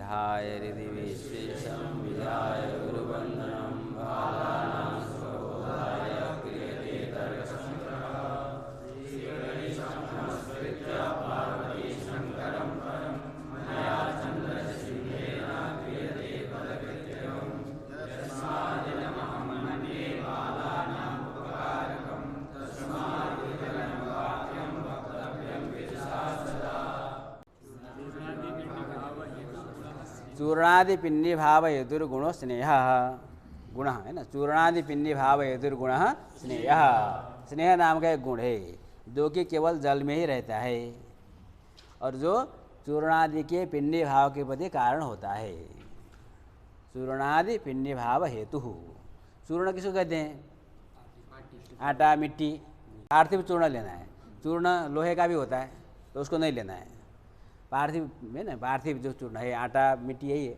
विधाय हृदि विशेषं विधाय गुरुवन्दनं बालानां स्वबोधाय क्रियते तर्कसङ्ग्रहः श्रीगणेशमस्कृत्य पार्वतीशङ्करं परं मया चन्द्रसिंहेन क्रियते पदकृत्यं यस्मादिदमहं मन्ये बालानाम् उपकारकं तस्मादिदं वाक्यं वक्तव्यं विदुषा सदा। चूर्णादि पिंडी भाव हेतुर्गुणो स्नेह गुण है ना। चूर्णादि पिंडी भाव हेतुर्गुण स्नेह, स्नेह नाम का एक गुण है जो कि केवल जल में ही रहता है और जो चूर्णादि के पिंडी भाव के प्रति कारण होता है। चूर्णादि पिंडी भाव हेतु, चूर्ण किसको कहते हैं? आटा मिट्टी। पार्थिव चूर्ण लेना है, चूर्ण लोहे का भी होता है तो उसको नहीं लेना है। पार्थिव में ना, पार्थिव जो चूर्ण है, आटा मिट्टी यही है,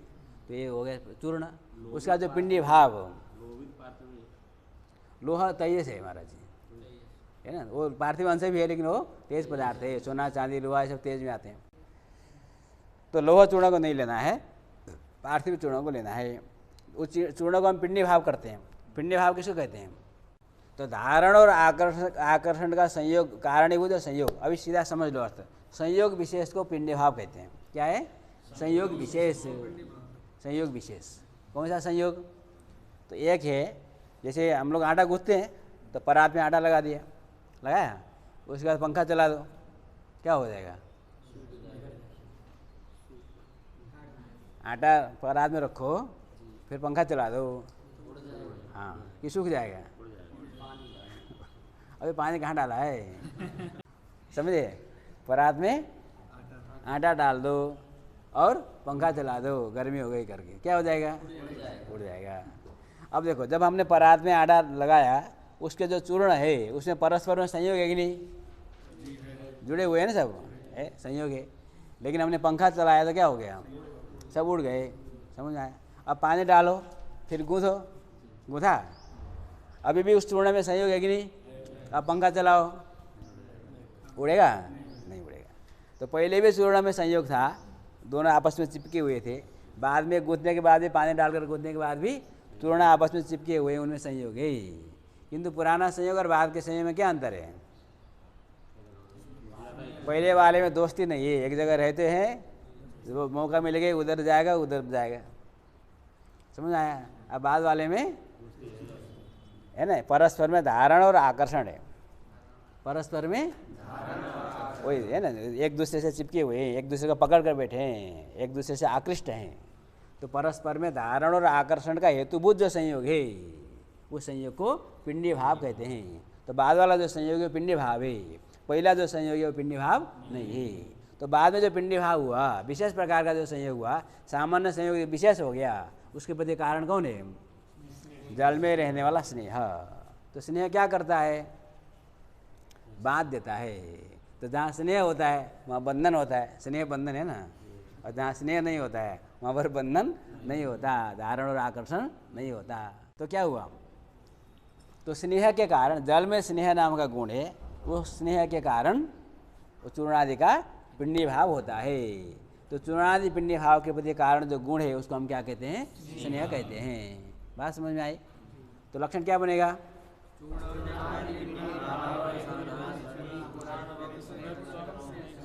तो ये हो गया चूर्ण। उसका जो पिंडी भाव, लोहा तेजस है महाराज जी, है ना। वो पार्थिव अंश भी है लेकिन वो तेज पदार्थ है। सोना चांदी लोहा सब तेज में आते हैं। तो लोहा चूर्ण को नहीं लेना है, पार्थिव चूर्ण को लेना है। उस चूर्ण को हम पिंडी भाव करते हैं। पिंडी भाव किसको कहते हैं? तो धारण और आकर्षण का संयोग, कारणीभूत संयोग। अभी सीधा समझ लो अर्थ। संयोग विशेष को पिंडी भाव कहते हैं। क्या है? संयोग विशेष। संयोग विशेष कौन सा संयोग? तो एक है, जैसे हम लोग आटा गूंथते हैं तो परात में आटा लगा दिया, लगाया, उसके बाद पंखा चला दो, क्या हो जाएगा? आटा परात में रखो फिर पंखा चला दो, हाँ, कि सूख जाएगा? अभी पानी कहाँ डाला है? समझे? परात में आटा डाल दो और पंखा चला दो, गर्मी हो गई करके, क्या हो जाएगा? उड़ जाएगा। अब देखो, जब हमने परात में आटा लगाया, उसके जो चूर्ण है उसमें परस्पर में संयोग है कि नहीं? जुड़े हुए हैं ना, सब है, संयोग है। लेकिन हमने पंखा चलाया तो क्या हो गया? सब उड़ गए। समझ आया? अब पानी डालो फिर गूंथो, गूंथा, अभी भी उस चूर्ण में संयोग है कि नहीं? अब पंखा चलाओ, उड़ेगा? नहीं उड़ेगा। तो पहले भी चूर्ण में संयोग था, दोनों आपस में चिपके हुए थे। बाद में गूंथने के बाद भी, पानी डालकर गूंथने के बाद भी चूर्ण आपस में चिपके हुए, उनमें संयोग है। किंतु पुराना संयोग और बाद के संयोग में क्या अंतर है? पहले वाले में दोस्ती नहीं है, एक जगह रहते हैं, जब मौका मिलेगा उधर जाएगा उधर जाएगा। समझ आया? अब बाद वाले में है ना, परस्पर में धारण और आकर्षण है। परस्पर में वही है ना, एक दूसरे से चिपके हुए हैं, एक दूसरे को पकड़ कर बैठे हैं, एक दूसरे से आकृष्ट हैं। तो परस्पर में धारण और आकर्षण का हेतुभूत जो संयोग है, उस संयोग को पिंडी भाव कहते हैं। तो बाद वाला जो संयोग है पिंडी भाव है, पहला जो संयोग है वो पिंडी भाव नहीं है। तो बाद में जो पिंडी भाव हुआ, विशेष प्रकार का जो संयोग हुआ, सामान्य संयोग विशेष हो गया, उसके प्रति कारण कौन है? जल में रहने वाला स्नेह। तो स्नेह क्या करता है? बांध देता है। तो जहाँ स्नेह होता है वहाँ बंधन होता है, स्नेह बंधन है ना। और जहाँ स्नेह नहीं होता है वहाँ पर बंधन नहीं होता, धारण और आकर्षण नहीं होता। तो क्या हुआ? तो स्नेह के कारण, जल में स्नेह नाम का गुण है, वो स्नेह के कारण वो चूर्णादि का पिंडी भाव होता है। तो चूर्णादि पिंडी भाव के प्रति कारण जो गुण है उसको हम क्या कहते हैं? स्नेह कहते हैं। बात समझ में आई? तो लक्षण क्या बनेगा?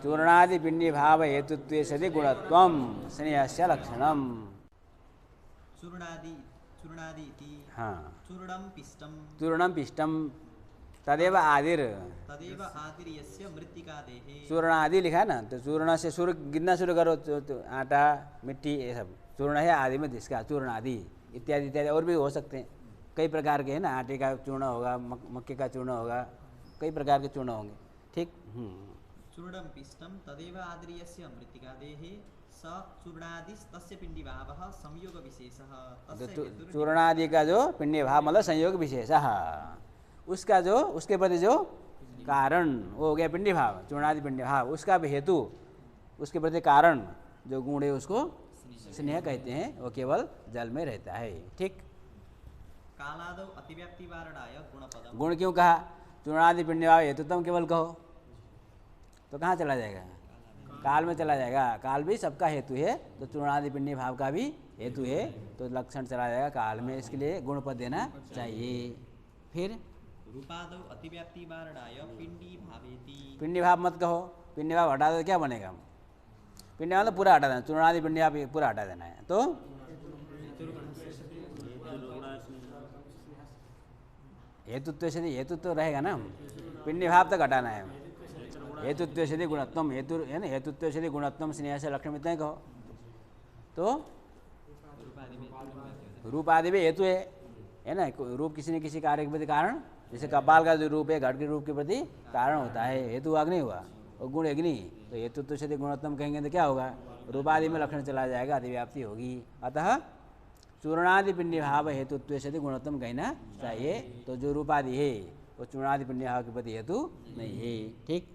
चूर्णादि पिंडी भाव हेतुत्वे सति गुणत्वम स्नेहस्य लक्षणम। चूर्णादि इति, हाँ, चूर्णम पिष्टम तदेव आदिर यस्य मृत्तिकादेहे। चूर्णादि लिखा है ना, तो चूर्ण से शुरू गिनना शुरू करो, तो आटा मिट्टी ये सब चूर्ण है आदि में, जिसका चूर्णादि इत्यादि इत्यादि और भी हो सकते हैं। कई प्रकार के है ना, आटे का चूर्ण होगा, मक्के का चूर्ण होगा, कई प्रकार के चूर्ण होंगे। ठीक। चूर्णम पिष्टम तदेव आद्रियस्य मृत्तिकादेहे स चूर्णादिस्तस्य पिंडी भावः संयोग विशेषः। चूर्णादि का जो पिंडी भाव मतलब संयोग विशेष, उसका जो उसके प्रति जो कारण वो हो गया पिंडी भाव, चूर्णादि पिंडी भाव। उसका भी हेतु, उसके प्रति कारण जो गुण है उसको स्नेह कहते हैं। वो केवल जल में रहता है। ठीक। कालादौ अतिव्याप्ति वारणाय गुणपदम। गुण क्यों कहा? चूर्णादि पिंडी भाव हेतु तुम केवल कहो तो कहाँ चला जाएगा? काल में चला जाएगा, काल भी सबका हेतु है, तो चूर्णादि पिंडी भाव का भी हेतु है, तो लक्षण चला जाएगा काल में, इसके लिए गुण पद देना चाहिए। फिर रूपादौ अतिव्याप्ति वारणाय पिंडी भावेति। पिंडी भाव मत कहो, पिंडी भाव हटा दो तो क्या बनेगा? पिंडी भाव तो पूरा हटा देना, चूर्णादि पिंडी भाव पूरा हटा देना है, तो हेतुत्व से हेतुत्व रहेगा ना, पिंडी भाव तक हटाना है। हेतुत्व से गुणत्वम, हेतु है ना, हेतुत्व से गुणत्वम स्नेह से लक्षण इतना ही कहो, तो रूप आदि भी हेतु है ना, रूप किसी न किसी कार्य के प्रति कारण, जैसे कपाल का जो रूप है घट के रूप के प्रति कारण होता है, हेतु अग्नि हुआ और गुण अग्नि, तो हेतुत्व से गुणत्वम कहेंगे तो क्या होगा? रूपादि में लक्षण चला जाएगा, अतिव्याप्ति होगी। अतः चूर्णादि पिंडी भाव हेतुत्व से गुणत्वम कहना चाहिए, तो जो रूपादि है वो चूर्णादि पिंडी भाव के प्रति हेतु नहीं है। ठीक,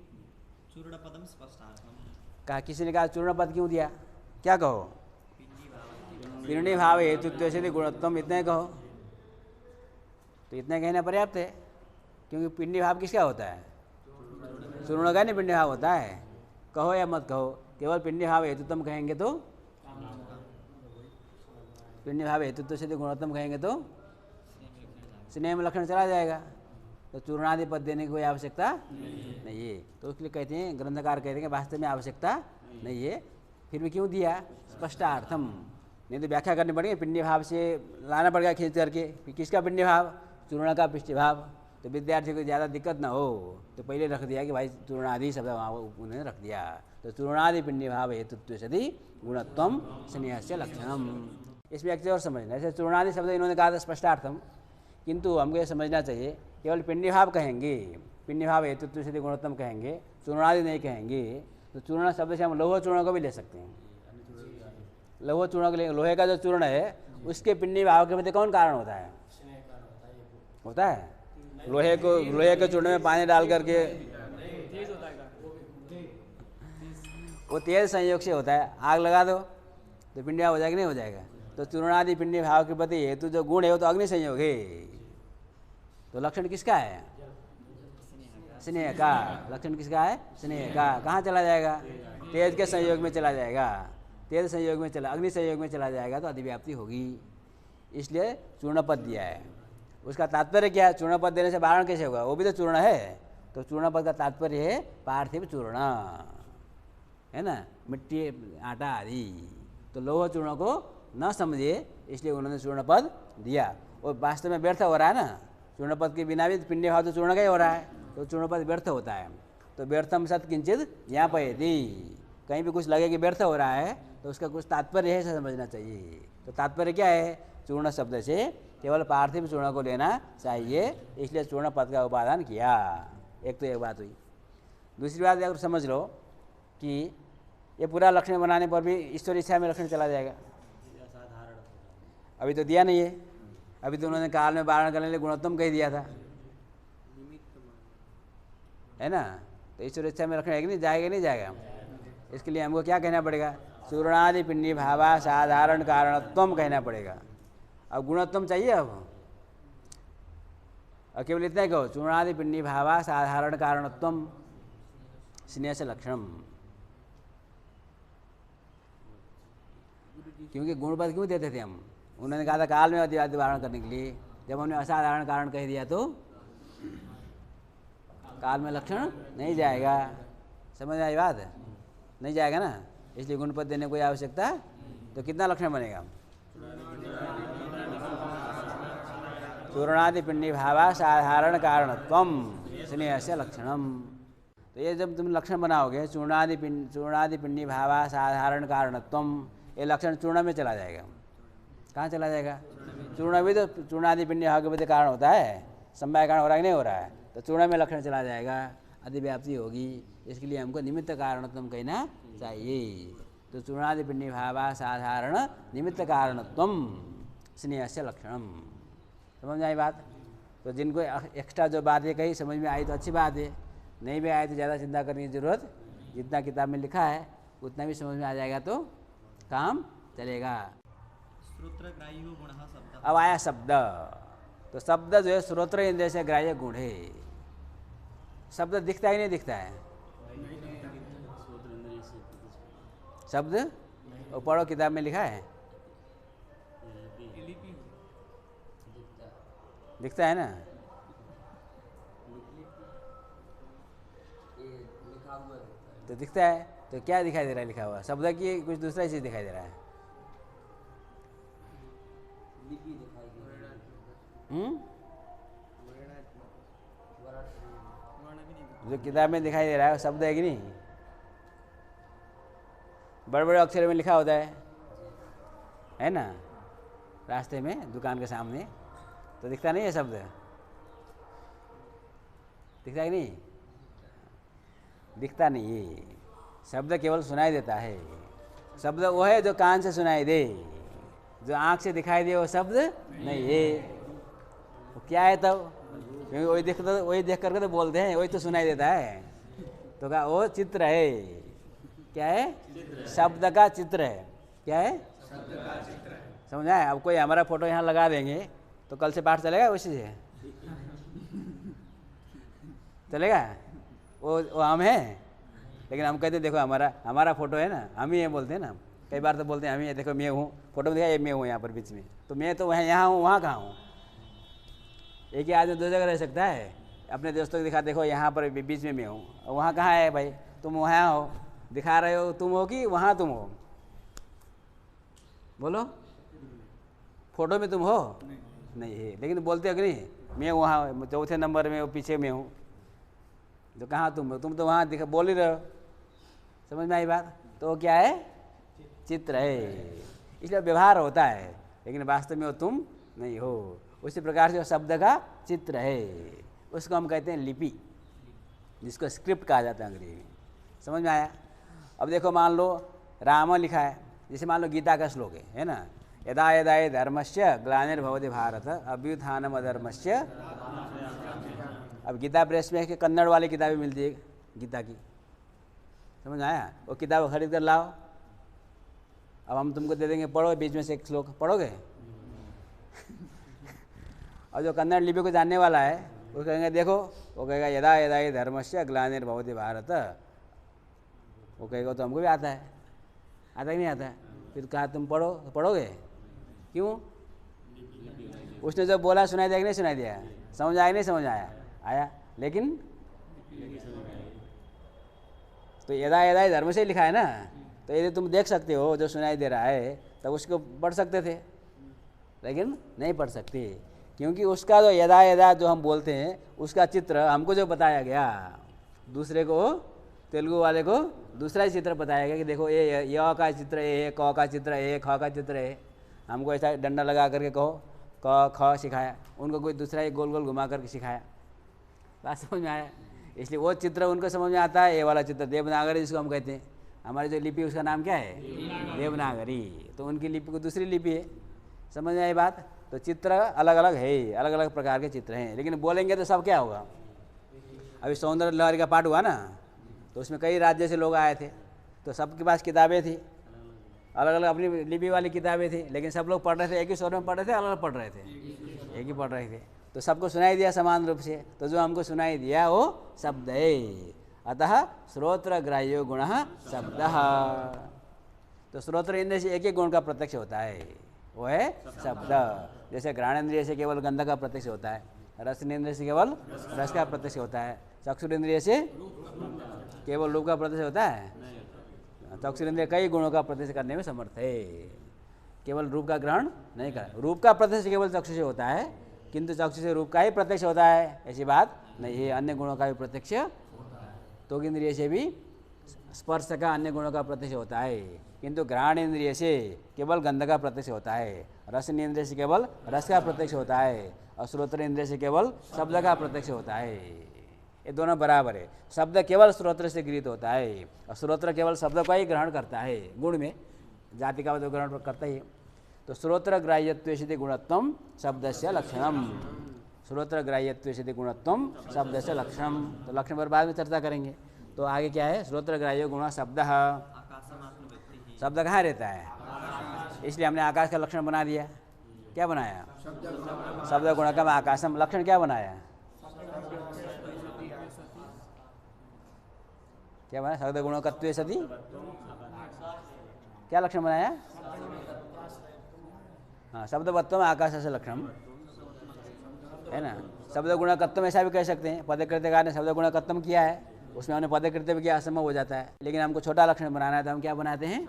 चूर्ण पदम स्पष्टार्थम। कहा किसी ने कहा चूर्ण पद क्यों दिया? क्या कहो? पिंडी भाव हेतुत्व से गुणत्वम इतना ही कहो, तो इतना कहना पर्याप्त है, क्योंकि पिंडी भाव किसका होता है? चूर्ण का नहीं पिंडी भाव होता है। कहो या मत कहो, केवल पिंडी भाव हेतुत्वम कहेंगे तो, पिंडी भाव हेतुत्व से गुणत्वम कहेंगे तो स्नेह में लक्षण चला जाएगा, तो चूर्णादि पद देने की कोई आवश्यकता नहीं है। तो इसलिए कहते हैं, ग्रंथकार कहते हैं कि वास्तव में आवश्यकता नहीं है, फिर भी क्यों दिया? स्पष्टार्थम, नहीं तो व्याख्या करनी पड़ेगी, पिंडी भाव से लाना पड़ेगा खींच करके, किसका पिंडी भाव? चूर्ण का पिष्टि भाव, तो विद्यार्थी को ज़्यादा दिक्कत ना हो, तो पहले रख दिया कि भाई चूर्णादि शब्द वहाँ उन्होंने रख दिया, तो चूर्णादि पिंडी भाव हेतुत्व सदी गुणत्वम स्नेह से लक्षणम। इसमें एक चीज़ और समझना, ऐसे चूर्णादि शब्द इन्होंने कहा था स्पष्टार्थम, किंतु हमको ये समझना चाहिए, केवल पिंडी भाव कहेंगे, पिंडी भाव हेतुत्व सदी गुणत्वम कहेंगे, चूर्णादि नहीं कहेंगे, तो चूर्ण शब्द से हम लोह चूर्ण को भी ले सकते हैं। लोह चूर्ण के लिए, लोहे का जो चूर्ण है उसके पिंडी भाव के प्रति कौन कारण होता है? होता है लोहे के चूर्ण में पानी डाल करके, वो तेज संयोग से होता है, आग लगा दो तो पिंडी भाव हो जाएगा, नहीं हो जाएगा? तो चूर्णादि पिंडी भाव के प्रति हेतु जो गुण है वो तो अग्नि संयोग है, तो लक्षण किसका है? स्नेह का। लक्षण किसका है? स्नेह का। कहाँ चला जाएगा? तेज के संयोग में चला जाएगा, तेज संयोग में चला, अग्नि संयोग में चला जाएगा, तो अधिव्याप्ति होगी, इसलिए चूर्ण पद दिया है। उसका तात्पर्य क्या है? चूर्ण पद देने से वारण कैसे होगा? वो भी तो चूर्ण है, तो चूर्ण पद का तात्पर्य है पार्थिव चूर्ण, है ना, मिट्टी आटा आदि, तो लोह चूर्ण को न समझे इसलिए उन्होंने चूर्ण पद दिया, और वास्तव में व्यर्थ हो रहा है ना, चूर्ण पद के बिना भी पिंडी भाव तो चूर्ण का ही हो रहा है, तो चूर्ण पद व्यर्थ होता है, तो व्यर्थम सत किंचित ज्ञापयति, कहीं भी कुछ लगे कि व्यर्थ हो रहा है तो उसका कुछ तात्पर्य है, ऐसा समझना चाहिए। तो तात्पर्य क्या है? चूर्ण शब्द से केवल पार्थिव चूर्ण को लेना चाहिए, इसलिए चूर्ण पद का उपादान किया। एक तो एक बात हुई। दूसरी बात अगर समझ लो कि ये पूरा लक्षण बनाने पर भी ईश्वर इच्छा में लक्षण चला जाएगा, अभी तो दिया नहीं है, अभी तो उन्होंने काल में वारण करने के लिए गुणोत्तम कह दिया था, है ना, तो ईश्वर इच्छा में लक्षण है कि नहीं? जाएगा नहीं जाएगा? इसके लिए हमको क्या कहना पड़ेगा? चूर्णादि पिंडी भावा साधारण कारणत्वम कहना पड़ेगा। अब गुणत्वम चाहिए, अब केवल इतना ही कहो, चूर्णादि पिंडी भावा साधारण कारणत्वम स्नेह से लक्षणम, क्योंकि गुणपद क्यों देते थे हम? उन्होंने कहा था काल में अधिवादी वारण करने के लिए, जब हमने असाधारण कारण कह दिया तो काल में लक्षण नहीं जाएगा। समझ आई बात? नहीं जाएगा ना, इसलिए गुणपद देने कोई आवश्यकता, तो कितना लक्षण बनेगा? चूर्णादि पिंडी भावा साधारण कारणत्वम स्नेह से लक्षणम। तो ये जब तुम लक्षण बनाओगे, चूर्णादि पिंडी भावा साधारण कारणत्वम, ये लक्षण चूर्ण में चला जाएगा। कहाँ चला जाएगा? चूर्ण भी तो चूर्णादि पिंडी भाव के प्रति कारण होता है, समवाय कारण हो रहा है कि नहीं हो रहा है, तो चूर्ण में लक्षण चला जाएगा, अधिव्याप्ति होगी, इसके लिए हमको निमित्त कारणत्वम कहना चाहिए। तो चूर्णादि पिंडी भावा साधारण निमित्त कारणत्वम स्नेह से लक्षणम। समझ में आई बात? तो जिनको एक्स्ट्रा जो बातें कही समझ में आई तो अच्छी बात है, नहीं भी आए तो ज़्यादा चिंता करने की ज़रूरत, जितना किताब में लिखा है उतना भी समझ में आ जाएगा तो काम चलेगा। अब आया शब्द, तो शब्द जो है श्रोत्र इंद्रिय से ग्राह्य गुण है। शब्द दिखता ही नहीं दिखता है, शब्द वो पढ़ो, किताब में लिखा है, दिखता है ना। तो दिखता है, तो क्या दिखाई दे रहा है लिखा हुआ? शब्द की कुछ दूसरा चीज़ दिखाई दे रहा है। जो किताब में दिखाई दे रहा है वो शब्द है कि नहीं? बड़े बड़े अक्षर में लिखा होता है ना, रास्ते में दुकान के सामने, तो दिखता नहीं है शब्द? दिखता है कि नहीं? दिखता नहीं है, शब्द केवल सुनाई देता है। शब्द वो है जो कान से सुनाई दे, जो आँख से दिखाई दे वो शब्द नहीं है। वो क्या है तब? क्योंकि वही देख करके तो बोलते हैं, वही तो सुनाई देता है। तो क्या वो चित्र है? क्या है? शब्द का चित्र है। क्या है? समझ आए? अब कोई हमारा फोटो यहाँ लगा देंगे तो कल से पाठ चलेगा उसी से? चलेगा? वो हम हैं, लेकिन हम कहते देखो हमारा फोटो है ना, हम ही है बोलते हैं ना। कई बार तो बोलते हैं हम ही है, देखो मैं हूँ, फोटो में दिखा ये मैं हूँ यहाँ पर बीच में, तो मैं तो वहाँ यहाँ हूँ, वहाँ कहाँ हूँ? एक ही आदमी दो जगह रह सकता है। अपने दोस्तों को दिखा, देखो यहाँ पर बीच में मैं हूँ, वहाँ कहाँ है भाई? तुम वहाँ हो, दिखा रहे हो तुम हो कि वहाँ तुम हो? बोलो, फोटो में तुम हो? नहीं है, लेकिन बोलते हो कि नहीं, मैं वहाँ चौथे नंबर में, वो पीछे में हूँ। तो कहाँ तुम हो? तुम तो वहाँ दिखा बोल ही रहे हो। समझ में आई बात? तो वो क्या है? चित्र है। इसलिए व्यवहार होता है, लेकिन वास्तव में वो तुम नहीं हो। उसी प्रकार से शब्द का चित्र है, उसको हम कहते हैं लिपि, जिसको स्क्रिप्ट कहा जाता है अंग्रेजी में। समझ में आया? अब देखो, मान लो राम लिखा है, जैसे मान लो गीता का श्लोक है ना, यदा यदा हि धर्मस्य ग्लानिर्भवति भारत अभ्युत्थानम् अधर्मस्य। अब गीता प्रेस में कन्नड़ वाली किताबें मिलती है गीता की। समझ आया? वो किताब खरीद कर लाओ, अब हम तुमको दे देंगे, पढ़ो, बीच में से एक श्लोक पढ़ोगे। और जो कन्नड़ लिपि को जानने वाला है वो कहेंगे देखो, वो कहेगा यदा यदा हि धर्मस्य ग्लानिर्भवति भारत। वो कहेगा तो हमको भी आता है कि नहीं आता है? फिर कहा तुम पढ़ो, तो पढ़ोगे क्यों? उसने जो बोला सुनाई दिया कि नहीं सुनाई दिया? समझ आया नहीं समझ आया? आया। लेकिन तो यदा यदा हि धर्म से लिखा है ना, तो यदि तुम देख सकते हो जो सुनाई दे रहा है तब उसको पढ़ सकते थे, लेकिन नहीं पढ़ सकते, क्योंकि उसका जो यदा यदा जो हम बोलते हैं उसका चित्र हमको जो बताया गया, दूसरे को, तेलुगु वाले को दूसरा ही चित्र बताया गया कि देखो ये य का चित्र है, क का चित्र है, ख का चित्र है। हमको ऐसा डंडा लगा करके कहो क ख सिखाया, उनको कोई दूसरा ही गोल गोल घुमा करके सिखाया। बात समझ में आया? इसलिए वो चित्र उनको समझ में आता है। ये वाला चित्र देवनागरी जिसको हम कहते हैं, हमारी जो लिपि उसका नाम क्या है? देवनागरी। तो उनकी लिपि को दूसरी लिपि है। समझ में आई बात? तो चित्र अलग अलग है, अलग अलग प्रकार के चित्र हैं, लेकिन बोलेंगे तो सब क्या होगा? अभी सौंदर्य लहरी का पाठ हुआ ना, तो उसमें कई राज्य से लोग आए थे, तो सबके पास किताबें थी, अलग अलग अपनी लिपि वाली किताबें थी, लेकिन सब लोग पढ़ रहे थे, एक ही स्वर में पढ़ रहे थे, अलग अलग पढ़ रहे थे, एक ही पढ़ रहे थे, तो सबको सुनाई दिया समान रूप से। तो जो हमको सुनाई दिया वो शब्द है। अतः श्रोत्र ग्राह्यो गुण शब्द। तो श्रोत्र इंद्रिय से एक ही गुण का प्रत्यक्ष होता है, वो है शब्द। जैसे घ्राणेन्द्रिय से केवल गंध का प्रत्यक्ष होता है, रसनेन्द्रिय से केवल रस का प्रत्यक्ष होता है, चक्षुरेंद्रिय से केवल रूप का प्रत्यक्ष होता है। चक्षुरेंद्रिय कई गुणों का प्रत्यक्ष करने में समर्थ है, केवल रूप का ग्रहण नहीं कर। रूप का प्रत्यक्ष केवल चक्षु से होता है, किंतु चक्षु से रूप का ही प्रत्यक्ष होता है ऐसी बात नहीं है, अन्य गुणों का भी प्रत्यक्ष। त्वक इंद्रिय से भी स्पर्श का अन्य गुणों का प्रत्यक्ष होता है, किंतु घ्राण इंद्रिय से केवल गंध का प्रत्यक्ष होता है, रसन इंद्रिय से केवल रस का प्रत्यक्ष होता है, और श्रोत्र इंद्रिय से केवल शब्द का प्रत्यक्ष होता है। ये दोनों बराबर है। शब्द केवल श्रोत्र से गृहीत होता है, और श्रोत्र केवल शब्द का ही ग्रहण करता है, गुण में जाति का तो ग्रहण करता ही है। तो श्रोत्र ग्राह्यत्वे सिद्धि गुणत्वम शब्दस्य लक्षणम। श्रोत्र ग्राह्यत्वे सिद्धि गुणत्वम शब्दस्य लक्षणम। तो लक्षण पर बाद में चर्चा करेंगे। तो आगे क्या है? श्रोत्र ग्राह्य गुण शब्द। शब्द कहाँ रहता है? इसलिए हमने आकाश का लक्षण बना दिया। क्या बनाया? शब्द गुणकम आकाशम। लक्षण क्या बनाया? क्या बनाया? शब्द गुणकत्वे सति क्या लक्षण बनाया? हाँ, शब्दवत्वम आकाश से लक्षणम, है ना। शब्द गुणकत्वम ऐसा भी कह सकते हैं, पदकृत्यकार ने शब्द गुणकत्वम किया है, उसमें हमने पदकृत्य भी किया, असंभव हो जाता है। लेकिन हमको छोटा लक्षण बनाना है तो हम क्या बनाते हैं?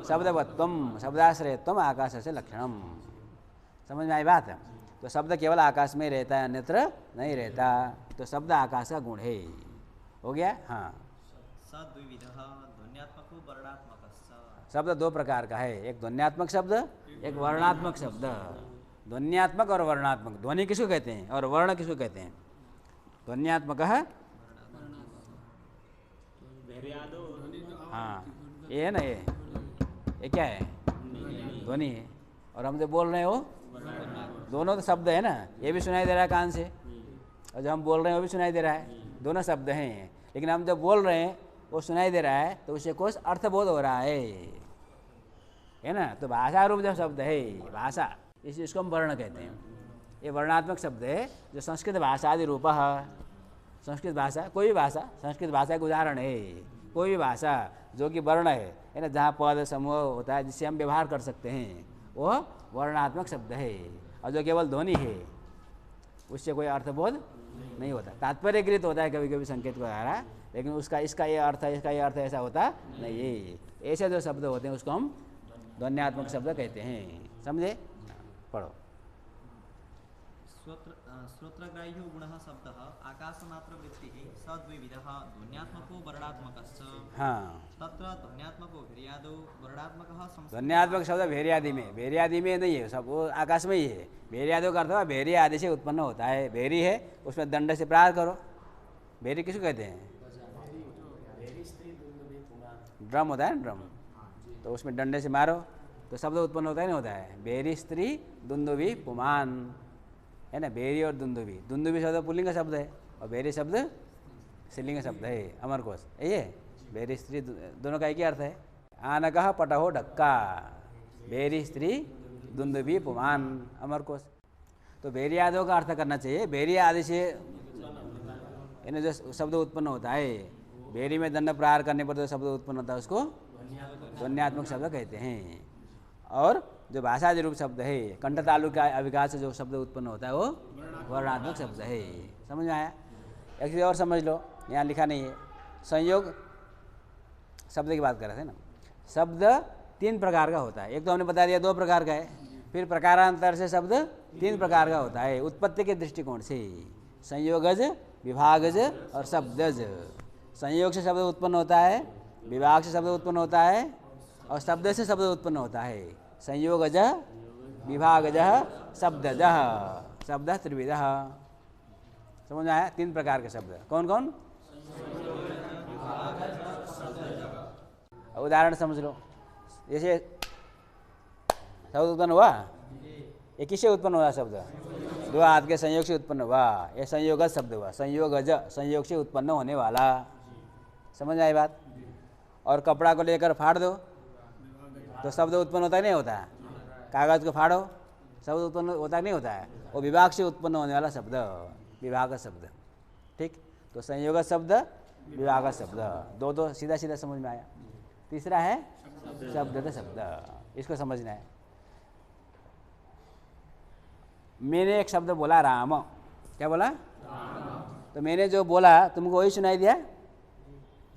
शब्दवत्वम शब्दाश्रयत्वम आकाश से लक्षणम। समझ में आई बात? तो शब्द केवल आकाश में रहता है, अन्यत्र नहीं रहता। तो शब्द आकाश का गुण है। हो गया? हाँ। सद्विविधः ध्वन्यात्मको वर्णात्मकस्य। शब्द दो प्रकार का है, एक ध्वन्यात्मक शब्द, एक वर्णात्मक शब्द। ध्वन्यात्मक और वर्णात्मक, ध्वनि किसको कहते हैं और वर्ण किसको कहते हैं? ध्वन्यात्मक है, हाँ ये है ना, ये क्या है? ध्वनि है। और हम जो बोल रहे हैं वो दोनों तो शब्द है ना, ये भी सुनाई दे रहा है कान से और जो हम बोल रहे हैं वो भी सुनाई दे रहा है, दोनों शब्द हैं। लेकिन हम जब बोल रहे हैं वो सुनाई दे रहा है तो उससे कुछ अर्थबोध हो रहा है ना। तो भाषा रूप जब शब्द है, भाषा, इसको हम वर्ण कहते हैं। ये वर्णात्मक शब्द है जो संस्कृत भाषा आदि रूप है। संस्कृत भाषा, कोई भी भाषा, संस्कृत भाषा एक उदाहरण है। कोई भी भाषा जो कि वर्ण है ना, जहाँ पद समूह होता है जिससे हम व्यवहार कर सकते हैं, वो वर्णात्मक शब्द है। और जो केवल ध्वनि है उससे कोई अर्थबोध नहीं होता, तात्पर्यकृत होता है कभी कभी संकेत को द्वारा, लेकिन उसका इसका ये अर्थ है, इसका ये अर्थ है, ऐसा होता नहीं है। ऐसे जो शब्द होते हैं उसको हम ध्वन्यात्मक शब्द कहते हैं। समझे? पढ़ो। श्रोत्रग्राह्यो गुणः शब्दः आकाशमात्र वृत्तिः सद्विविधः ध्वन्यात्मको वर्णात्मकस्य। हाँ, तत्र ध्वन्यात्मको भेर्यादौ वर्णात्मकः संस्कृत। ध्वन्यात्मक शब्द भेरियादि में, भेरियादि में नहीं है, सब वो आकाश में ही है। भेरियादि का अर्थ है भेरी आदि से उत्पन्न होता है। भेरी है, उसमें दंड से प्रहार करो। भेरी किसको कहते हैं? ड्रम होता है ना, ड्रम, तो उसमें डंडे से मारो तो शब्द उत्पन्न होता है, नहीं होता है? भेरी स्त्री दुंदुभी पुमान, है ना। भेरी और दुंदुभी, दुंदुभी शब्द पुल्लिंग शब्द है और भेरी शब्द स्त्रीलिंग शब्द है। अमरकोश ये भेरी स्त्री दोनों का एक ही अर्थ है। आनकः पटहो ढक्का, भेरी स्त्री दुंदुभी पुमान, अमरकोश। तो भेरी आदि का अर्थ करना चाहिए। भेरी आदि से यानी जो शब्द उत्पन्न होता है, भेरी में दंड प्रहार करने पर जो शब्द उत्पन्न होता है उसको ध्वन्यात्मक शब्द कहते हैं। और जो भाषादि रूप शब्द है, कंठ तालु का अविकास से जो शब्द उत्पन्न होता है वो वर्णात्मक शब्द है। समझ में आया? एक चीज़ और समझ लो, यहाँ लिखा नहीं है। संयोग शब्द की बात कर रहे थे ना। शब्द तीन प्रकार का होता है। एक तो हमने बता दिया दो प्रकार का है, फिर प्रकारांतर से शब्द तीन प्रकार का होता है उत्पत्ति के दृष्टिकोण से। संयोगज, विभागज और शब्दज। संयोग से शब्द उत्पन्न होता है, विभाग से शब्द उत्पन्न होता है और शब्द से शब्द उत्पन्न होता है। संयोगज, विभागज, शब्दज। शब्द त्रिविधः। समझ में आया? तीन प्रकार के शब्द कौन कौन? उदाहरण समझ लो। जैसे शब्द उत्पन्न हुआ, ये किससे उत्पन्न हुआ शब्द? दो हाथ के संयोग से उत्पन्न हुआ, ये संयोगज शब्द हुआ। संयोगज, संयोग से उत्पन्न होने वाला। समझ आई बात? और कपड़ा को लेकर फाड़ दो तो शब्द उत्पन्न होता है, नहीं होता है? कागज को फाड़ो, शब्द उत्पन्न होता है, नहीं होता है? वो विभाग से उत्पन्न होने वाला शब्द, विभाग शब्द। ठीक, तो संयोग शब्द, विभाग शब्द, दो दो सीधा सीधा समझ में आया। तीसरा है शब्द शब्द, इसको समझना है। मैंने एक शब्द बोला राम, क्या बोला? तो मैंने जो बोला तुमको वही सुनाई दिया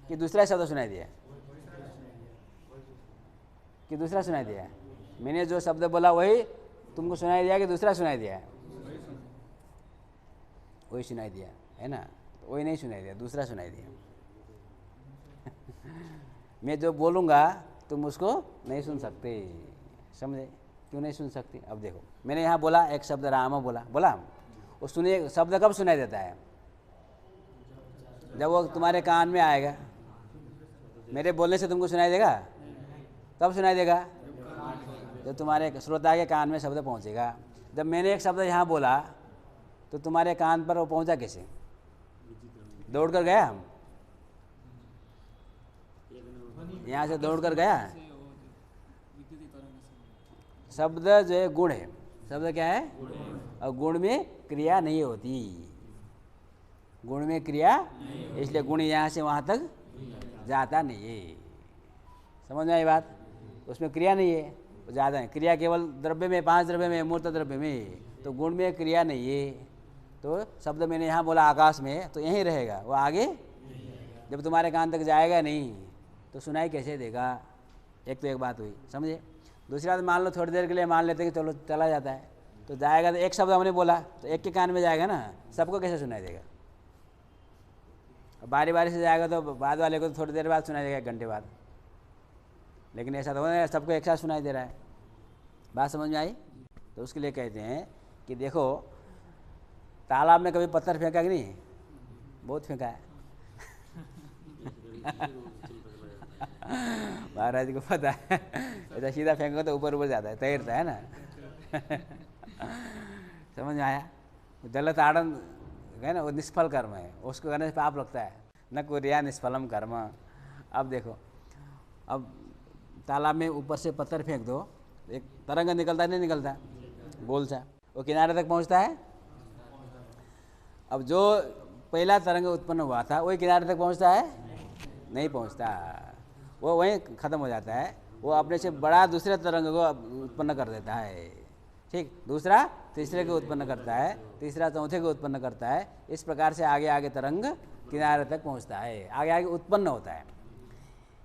कि दूसरा शब्द सुनाई दिया? कि दूसरा सुनाई दिया? मैंने जो शब्द बोला वही तुमको सुनाई दिया कि दूसरा सुनाई दिया? वही सुनाई दिया, है ना। तो वही नहीं सुनाई दिया, दूसरा सुनाई दिया। मैं जो बोलूँगा तुम उसको नहीं सुन सकते। समझे? क्यों नहीं सुन सकते? अब देखो, मैंने यहाँ बोला एक शब्द राम बोला, वो सुनिए, शब्द कब सुनाई देता है? जब वो तुम्हारे कान में आएगा। मेरे बोलने से तुमको सुनाई देगा? कब सुनाई देगा? जब तुम्हारे श्रोता के कान में शब्द पहुँचेगा। जब मैंने एक शब्द यहाँ बोला तो तुम्हारे कान पर वो पहुँचा कैसे? दौड़ कर गया? हम यहाँ से दौड़ कर गया? शब्द जो है गुण है। शब्द क्या है? और गुण में क्रिया नहीं होती। गुण में क्रिया, इसलिए गुण यहाँ से वहाँ तक जाता नहीं है। समझ में आई बात? तो उसमें क्रिया नहीं है, वो ज़्यादा है। क्रिया केवल द्रव्य में, 5 द्रव्य में, मूर्त द्रव्य में, तो गुण में क्रिया नहीं है। तो शब्द मैंने यहाँ बोला आकाश में, तो यहीं रहेगा, वो आगे जब तुम्हारे कान तक जाएगा नहीं तो सुनाई कैसे देगा। एक तो एक बात हुई, समझे। दूसरी बात, मान लो थोड़ी देर के लिए मान लेते कि चलो चला जाता है, तो जाएगा तो एक शब्द हमने बोला तो एक के कान में जाएगा ना, सबको कैसे सुनाई देगा। बारी बारी से जाएगा तो बाद वाले को तो थोड़ी देर बाद सुनाई देगा, 1 घंटे बाद। लेकिन ऐसा तो नहीं, सबको एक साथ सुनाई दे रहा है। बात समझ में आई। तो उसके लिए कहते हैं कि देखो, तालाब में कभी पत्थर फेंका कि नहीं, बहुत फेंका है। महाराज को पता है, ऐसा सीधा फेंको तो ऊपर ऊपर जाता है, तैरता है ना। समझ में आया। जल ताड़न है ना, वो निष्फल कर्म है, उसको करने से पाप लगता है। न कुर्या निष्फलम कर्म। अब देखो, अब तालाब में ऊपर से पत्थर फेंक दो, एक तरंग निकलता नहीं निकलता, गोल सा, वो किनारे तक पहुंचता है। अब जो पहला तरंग उत्पन्न हुआ था वही किनारे तक पहुंचता है, नहीं पहुंचता, वो वहीं ख़त्म हो जाता है। वो अपने से बड़ा दूसरे तरंग को उत्पन्न कर देता है, ठीक। दूसरा तीसरे को उत्पन्न करता है, तीसरा चौथे को उत्पन्न करता है। इस प्रकार से आगे आगे तरंग किनारे तक पहुंचता है, आगे आगे उत्पन्न होता है।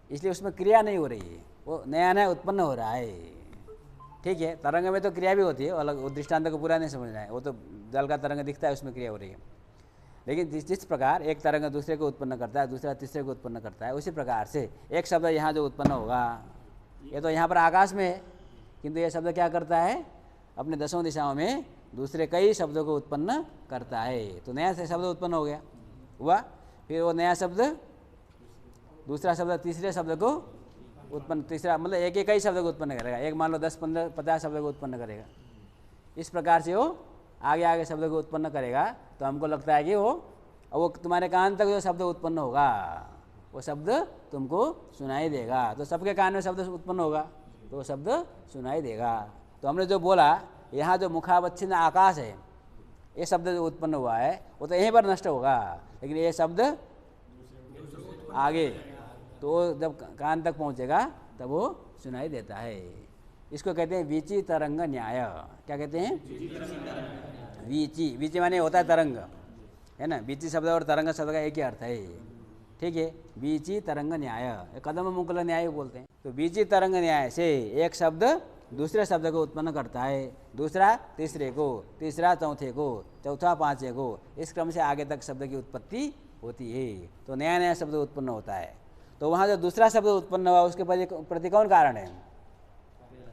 इसलिए उसमें क्रिया नहीं हो रही है, वो नया नया उत्पन्न हो रहा है, ठीक है। तरंग में तो क्रिया भी होती है, अलग, वो दृष्टांत को पूरा नहीं समझना है, वो तो जल का तरंग दिखता है, उसमें क्रिया हो रही है। लेकिन जिस प्रकार एक तरंग दूसरे को उत्पन्न करता है, दूसरा तीसरे को उत्पन्न करता है, उसी प्रकार से एक शब्द यहाँ जो उत्पन्न होगा, ये तो यहाँ पर आकाश में है, किंतु ये शब्द क्या करता है, अपने 10 दिशाओं में दूसरे कई शब्दों को उत्पन्न करता है। तो नया से शब्द उत्पन्न हो गया, हुआ। फिर वो नया शब्द, दूसरा शब्द तीसरे शब्द को उत्पन्न, तीसरा मतलब एक एक कई शब्द को उत्पन्न करेगा। एक मान लो 10, 15, 50 शब्द को उत्पन्न करेगा। इस प्रकार से वो आगे आगे शब्द को उत्पन्न करेगा। तो हमको लगता है कि वो तुम्हारे कान तक जो शब्द उत्पन्न होगा, वो शब्द तुमको सुनाई देगा। तो सबके कान में शब्द उत्पन्न होगा तो वो शब्द सुनाई देगा। तो हमने जो बोला, यहाँ जो मुखावच्छिन्न आकाश है, ये शब्द जो उत्पन्न हुआ है वो तो यहीं पर नष्ट होगा, लेकिन ये शब्द आगे तो जब कान तक पहुँचेगा तब वो सुनाई देता है। इसको कहते हैं वीची तरंग न्याय। क्या कहते हैं? वीची। वीची माने होता है तरंग, है ना। वीची शब्द और तरंग शब्द का एक ही अर्थ है, ठीक है। वीची तरंग न्याय, कदम मुकुल न्याय बोलते हैं। तो वीची तरंग न्याय से एक शब्द दूसरे शब्द को उत्पन्न करता है, दूसरा तीसरे को, तीसरा चौथे को, चौथा पांचवें को, इस क्रम से आगे तक शब्द की उत्पत्ति होती है। तो नया नया शब्द उत्पन्न होता है। तो वहाँ जो दूसरा शब्द उत्पन्न हुआ उसके प्रति कौन कारण है?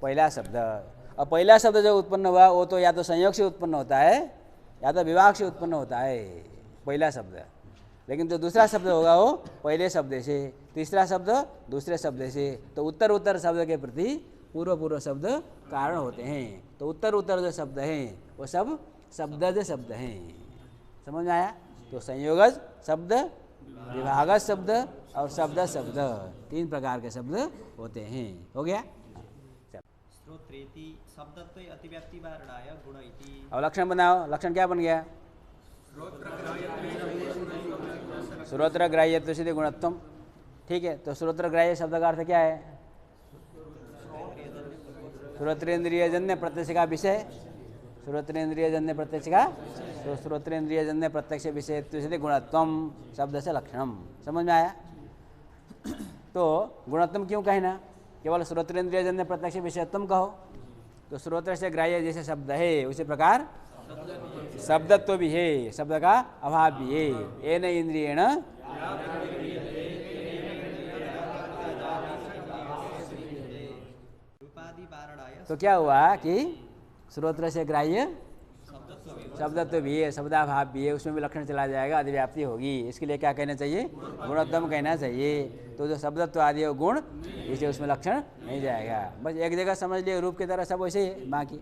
पहला शब्द। और पहला शब्द जो उत्पन्न हुआ वो तो या तो संयोग से उत्पन्न होता है या तो विभाग से उत्पन्न होता है, पहला शब्द। लेकिन जो दूसरा शब्द होगा वो पहले शब्द से, तीसरा शब्द दूसरे शब्द से। तो उत्तर उत्तर शब्द के प्रति पूर्व पूर्व शब्द कारण होते हैं। तो उत्तर उत्तर जो शब्द हैं वो सब शब्दज शब्द हैं। समझ में आया? तो संयोगज शब्द, विभागज शब्द और शब्द शब्द, 3 प्रकार के शब्द होते हैं। हो गया? श्रोत्रेति शब्दत्वे अतिव्याप्ति वारणाय गुण इति। अब लक्षण बनाओ। लक्षण क्या बन गया? श्रोत्र ग्राह्यत्व सिद्धि गुणत्वम, ठीक है। तो श्रोत्र ग्राह्य शब्द का अर्थ क्या है? श्रोत्रेंद्रियजन्य प्रत्यक्ष का विषय, श्रोत्रेंद्रियजन्य प्रत्यक्ष का, तो श्रोत्रेंद्रियजन्य प्रत्यक्ष विषय सिद्धि गुणत्वम शब्द से लक्षणम। समझ में आया? तो गुणत्वम क्यों कहना? केवल श्रोत्रेंद्रियजन्य प्रत्यक्ष विषयत्वम कहो तो श्रोत्र से ग्राह्य जैसे शब्द है उसी प्रकार शब्दत्व भी है, शब्द का अभाव भी है। येन इंद्रियेण, तो क्या हुआ कि श्रोत्र से ग्राह्य शब्दत्व भी है, शब्दाभाव भी है, उसमें भी लक्षण चला जाएगा, अधिव्याप्ति होगी। इसके लिए क्या कहना चाहिए? गुणोत्तम कहना चाहिए। तो जो शब्दत्व आदि है गुण, इसलिए उसमें लक्षण नहीं जाएगा। बस एक जगह समझ लिए रूप की तरह सब वैसे ही है बाकी।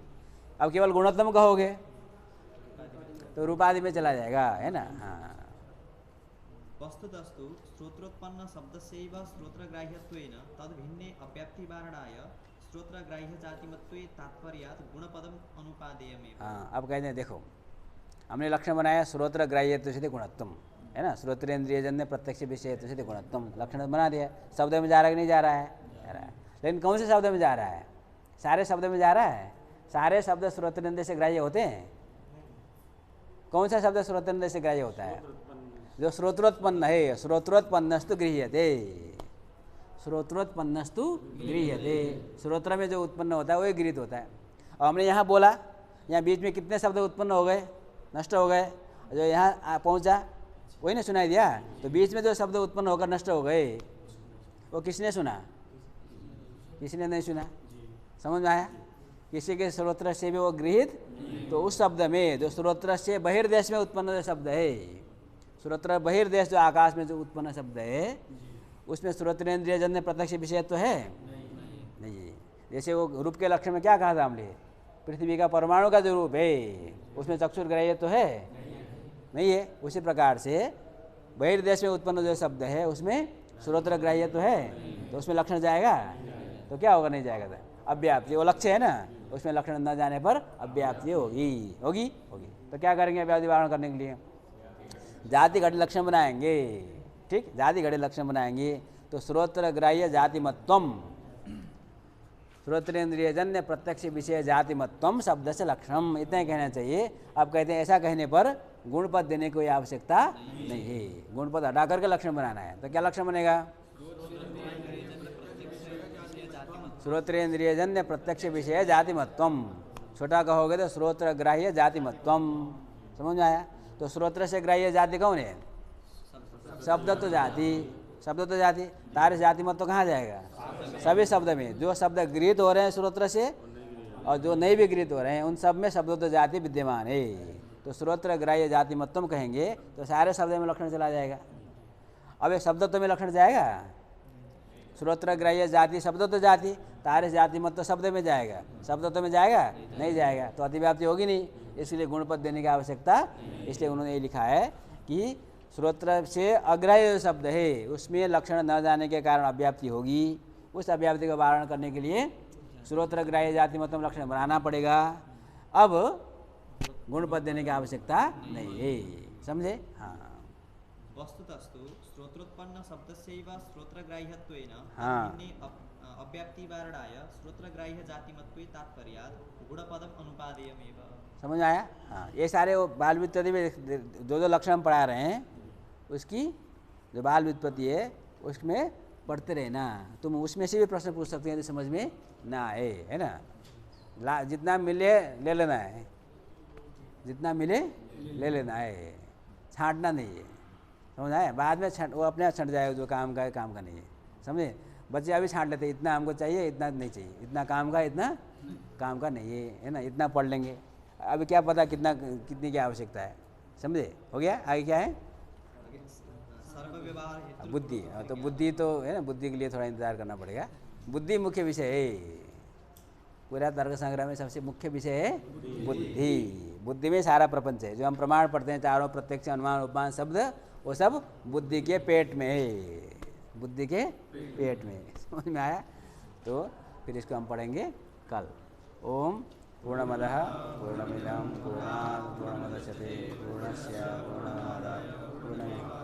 अब केवल गुणोत्तम कहोगे तो रूप आदि में चला जाएगा, है ना। हाँ, वस्तुतस्तु श्रोत्रोत्पन्न शब्दस्यैव श्रोत्रग्राह्यत्वेन तद्भिन्ने अव्याप्तिवारणाय श्रोत्रग्राह्य जातिमत्वे तात्पर्यात् गुणपदम अनुपादेयमेव। हाँ, अब कहते हैं देखो, हमने लक्षण बनाया श्रोत्र ग्राह्यत्व सिद्धि गुणत्वम, है ना। श्रोत्रेंद्रियजन्य प्रत्यक्ष विषयत्व सिद्धि गुणत्वम लक्षण बना दिया। शब्द में जा रहा है कि नहीं जा रहा है? जा रहा है। लेकिन कौन से शब्द में जा रहा है? सारे शब्द में जा रहा है? सारे शब्द श्रोत्रेंद्रिय से ग्राह्य होते हैं? कौन सा शब्द श्रोत्रेंद्रिय से ग्राह्य होता है? जो श्रोत्रोत्पन्न है, श्रोत्रोत्पन्नस्तु गृह्यते, श्रोत्रोत्पन्नस्तु गृह्यते, श्रोत्र में जो उत्पन्न होता है वही गृहीत होता है। और हमने यहाँ बोला, यहाँ बीच में कितने शब्द उत्पन्न हो गए, नष्ट हो गए, जो यहाँ पहुँचा वही ने सुनाई दिया। तो बीच में जो शब्द उत्पन्न होकर नष्ट हो गए वो किसने सुना? किसी ने नहीं सुना। समझ में आया? किसी के श्रोत्र से भी वो गृहीत, तो उस शब्द में जो श्रोत्र से बहिर्देश में उत्पन्न जो शब्द है, श्रोत्र बहिर्देश जो आकाश में जो उत्पन्न शब्द है, उसमें श्रोत्रेंद्रिय जन्य प्रत्यक्ष विषय तो है नहीं। जैसे वो रूप के लक्षण में क्या कहा था हमने? पृथ्वी का परमाणु का जो रूप है उसमें चक्षुर्ग्राह्य तो है नहीं है। उसी प्रकार से बहिर्देश में उत्पन्न जो शब्द है उसमें श्रोत्रग्राह्य तो है, तो उसमें लक्षण जाएगा तो क्या होगा? नहीं जाएगा। अव्याप्ति वो लक्ष्य है ना, उसमें लक्षण न जाने पर अव्याप्ति होगी होगी होगी। तो क्या करेंगे अव्याप्ति वारण करने के लिए? जाति घट लक्षण बनाएंगे। ठीक, जाति घटे लक्षण बनाएंगे। तो श्रोत्रग्राह्य जातिमत्वम, श्रोत्रेंद्रियजन्य प्रत्यक्ष विषय जातिमत्वम शब्द से लक्षणम, इतना ही कहना चाहिए। अब कहते हैं ऐसा कहने पर गुणपद देने की कोई आवश्यकता नहीं है, गुणपद हटा करके लक्षण बनाना है। तो क्या लक्षण बनेगा? श्रोत्रेंद्रियजन्य प्रत्यक्ष विषय जातिमत्वम, छोटा कहोगे तो श्रोत्रग्राह्य जातिमत्वम। समझ में आया? तो श्रोत्र से ग्राह्य जाति कौन है? शब्द तो जाति, शब्द तो जाति, तार जाति मत तो कहाँ जाएगा? सभी शब्द में जो शब्द गृहीत हो रहे हैं श्रोत्र से और जो नहीं भी गृहीत हो रहे हैं उन सब में शब्द तो जाति विद्यमान है। तो श्रोत्र ग्राह्य जाति मतम कहेंगे तो सारे शब्द में लक्षण चला जाएगा। अब एक शब्द तो में लक्षण जाएगा, श्रोत्र ग्राह्य जाति शब्द तो जाति, तारे जाति मत तो शब्द में जाएगा, शब्द तो में जाएगा नहीं जाएगा, तो अतिव्याप्ति होगी नहीं। इसलिए गुणपद देने की आवश्यकता, इसलिए उन्होंने ये लिखा है कि श्रोत्र से अग्राह्य शब्द है उसमें लक्षण न जाने के कारण अव्याप्ति होगी। उस अव्याप्ति का वारण करने के लिए श्रोत्र ग्राह्य जाति मतम लक्षण बनाना पड़ेगा। अब गुणपद देने की आवश्यकता नहीं है। समझे? हाँ। वस्तुतस्तु श्रोत्रोत्पन्न शब्दस्यैव श्रोत्रग्राह्यत्वेन अव्याप्ति वारणाय श्रोत्रग्राह्य जातिमत्वे तात्पर्यात् गुणपदम अनुपादेयमेव। समझ आया? हाँ, ये सारे वो बाल व्युत्पत्ति में जो लक्षण हम पढ़ा रहे हैं उसकी जो बाल व्युत्पत्ति है उसमें पढ़ते रहना। तुम उसमें से भी प्रश्न पूछ सकते हैं यदि समझ में ना आए, है ना। जितना मिले ले लेना है, जितना मिले ले लेना है, छांटना नहीं है। समझ आए? बाद में वो अपने आप छंट जाएगा, जो काम का है काम का नहीं है। समझे? बच्चे अभी छांट लेते, इतना हमको चाहिए इतना नहीं चाहिए, इतना काम का इतना काम का नहीं है ना, इतना पढ़ लेंगे। अभी क्या पता कितनी की आवश्यकता है। समझे? हो गया? आगे क्या है? बुद्धि। तो बुद्धि तो है ना, बुद्धि के लिए थोड़ा इंतजार करना पड़ेगा। बुद्धि मुख्य विषय है, पूरा तर्क संग्रह में सबसे मुख्य विषय है बुद्धि। बुद्धि में सारा प्रपंच है। जो हम प्रमाण पढ़ते हैं चारों, प्रत्यक्ष, अनुमान, उपमान, शब्द, वो सब बुद्धि के पेट में है, बुद्धि के पेट में। समझ में आया? तो फिर इसको हम पढ़ेंगे कल। ओम पूर्णमदः पूर्णमिदं पूर्णात् पूर्णमुदच्यते पूर्णस्य पूर्णमादाय पूर्णमेवावशिष्यते।